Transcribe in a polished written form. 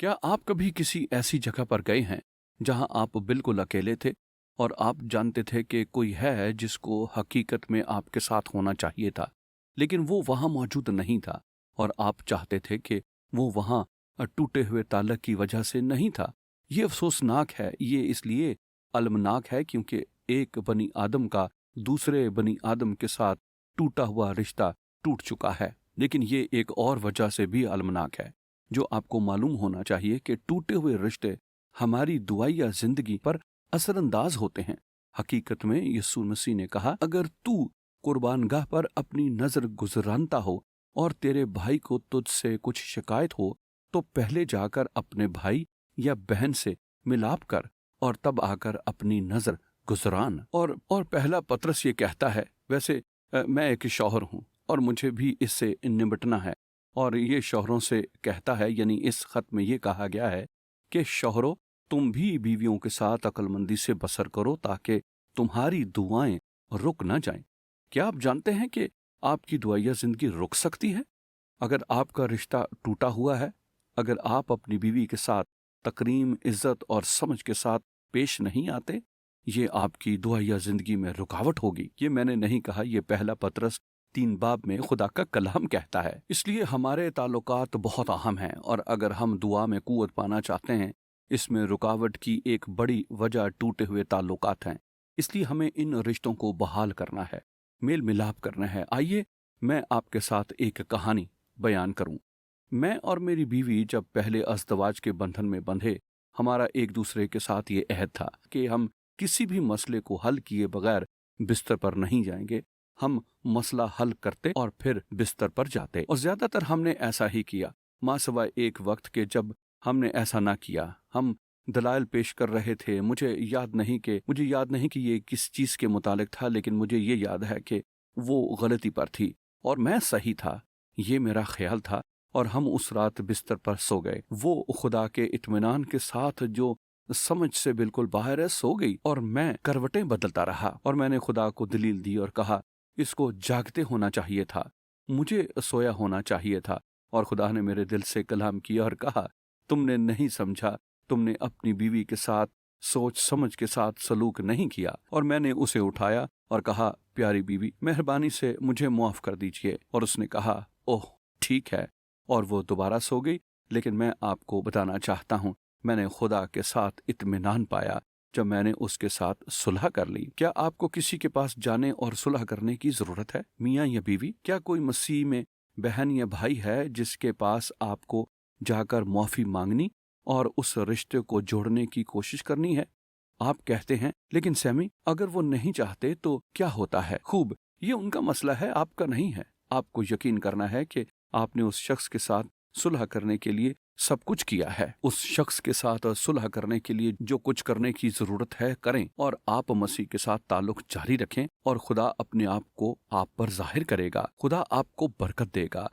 क्या आप कभी किसी ऐसी जगह पर गए हैं जहां आप बिल्कुल अकेले थे और आप जानते थे कि कोई है जिसको हकीकत में आपके साथ होना चाहिए था, लेकिन वो वहां मौजूद नहीं था और आप चाहते थे कि वो वहां टूटे हुए ताल्लुक की वजह से नहीं था। ये अफसोसनाक है, ये इसलिए अलमनाक है क्योंकि एक बनी आदम का दूसरे बनी आदम के साथ टूटा हुआ रिश्ता टूट चुका है। लेकिन ये एक और वजह से भी अलमनाक है जो आपको मालूम होना चाहिए कि टूटे हुए रिश्ते हमारी दुआ या जिंदगी पर असरअंदाज होते हैं। हकीकत में यीशु मसीह ने कहा, अगर तू कुर्बानगाह पर अपनी नजर गुजरानता हो और तेरे भाई को तुझसे कुछ शिकायत हो तो पहले जाकर अपने भाई या बहन से मिलाप कर और तब आकर अपनी नजर गुजरान। और पहला पतरस ये कहता है, वैसे मैं एक शौहर हूँ और मुझे भी इससे निपटना है, और ये शौहरों से कहता है, यानी इस खत में ये कहा गया है कि शौहरों, तुम भी बीवियों के साथ अक्लमंदी से बसर करो ताकि तुम्हारी दुआएं रुक न जाएं। क्या आप जानते हैं कि आपकी दुआ या जिंदगी रुक सकती है अगर आपका रिश्ता टूटा हुआ है? अगर आप अपनी बीवी के साथ तकरीम, इज्जत और समझ के साथ पेश नहीं आते, ये आपकी दुआ या जिंदगी में रुकावट होगी। ये मैंने नहीं कहा, ये पहला पतरस 3 बाब में खुदा का कलाम कहता है। इसलिए हमारे ताल्लुकात बहुत अहम हैं और अगर हम दुआ में कुव्वत पाना चाहते हैं, इसमें रुकावट की एक बड़ी वजह टूटे हुए ताल्लुकात हैं। इसलिए हमें इन रिश्तों को बहाल करना है, मेल मिलाप करना है। आइए मैं आपके साथ एक कहानी बयान करूं। मैं और मेरी बीवी जब पहले अज़दवाज के बंधन में बंधे, हमारा एक दूसरे के साथ ये अहद था कि हम किसी भी मसले को हल किए बगैर बिस्तर पर नहीं जाएंगे। हम मसला हल करते और फिर बिस्तर पर जाते, और ज्यादातर हमने ऐसा ही किया, माँ सिवाय एक वक्त के जब हमने ऐसा ना किया। हम दलाइल पेश कर रहे थे। मुझे याद नहीं कि ये किस चीज के मुतालिक था, लेकिन मुझे ये याद है कि वो गलती पर थी और मैं सही था, ये मेरा ख्याल था। और हम उस रात बिस्तर पर सो गए। वो खुदा के इत्मीनान के साथ जो समझ से बिल्कुल बाहर है सो गई, और मैं करवटें बदलता रहा और मैंने खुदा को दलील दी और कहा, इसको जागते होना चाहिए था, मुझे सोया होना चाहिए था। और खुदा ने मेरे दिल से कलाम किया और कहा, तुमने नहीं समझा, तुमने अपनी बीवी के साथ सोच समझ के साथ सलूक नहीं किया। और मैंने उसे उठाया और कहा, प्यारी बीवी, मेहरबानी से मुझे माफ कर दीजिए। और उसने कहा, ओह ठीक है, और वो दोबारा सो गई। लेकिन मैं आपको बताना चाहता हूँ, मैंने खुदा के साथ इत्मीनान पाया जब मैंने उसके साथ सुलह कर ली। क्या आपको किसी के पास जाने और सुलह करने की जरूरत है, मियाँ या बीवी? क्या कोई मसीह में बहन या भाई है जिसके पास आपको जाकर माफी मांगनी और उस रिश्ते को जोड़ने की कोशिश करनी है? आप कहते हैं, लेकिन सैमी, अगर वो नहीं चाहते तो क्या होता है? खूब, ये उनका मसला है, आपका नहीं है। आपको यकीन करना है कि आपने उस शख्स के साथ सुलह करने के लिए सब कुछ किया है। उस शख्स के साथ सुलह करने के लिए जो कुछ करने की जरूरत है करें, और आप मसीह के साथ ताल्लुक जारी रखें और खुदा अपने आप को आप पर जाहिर करेगा। खुदा आपको बरकत देगा।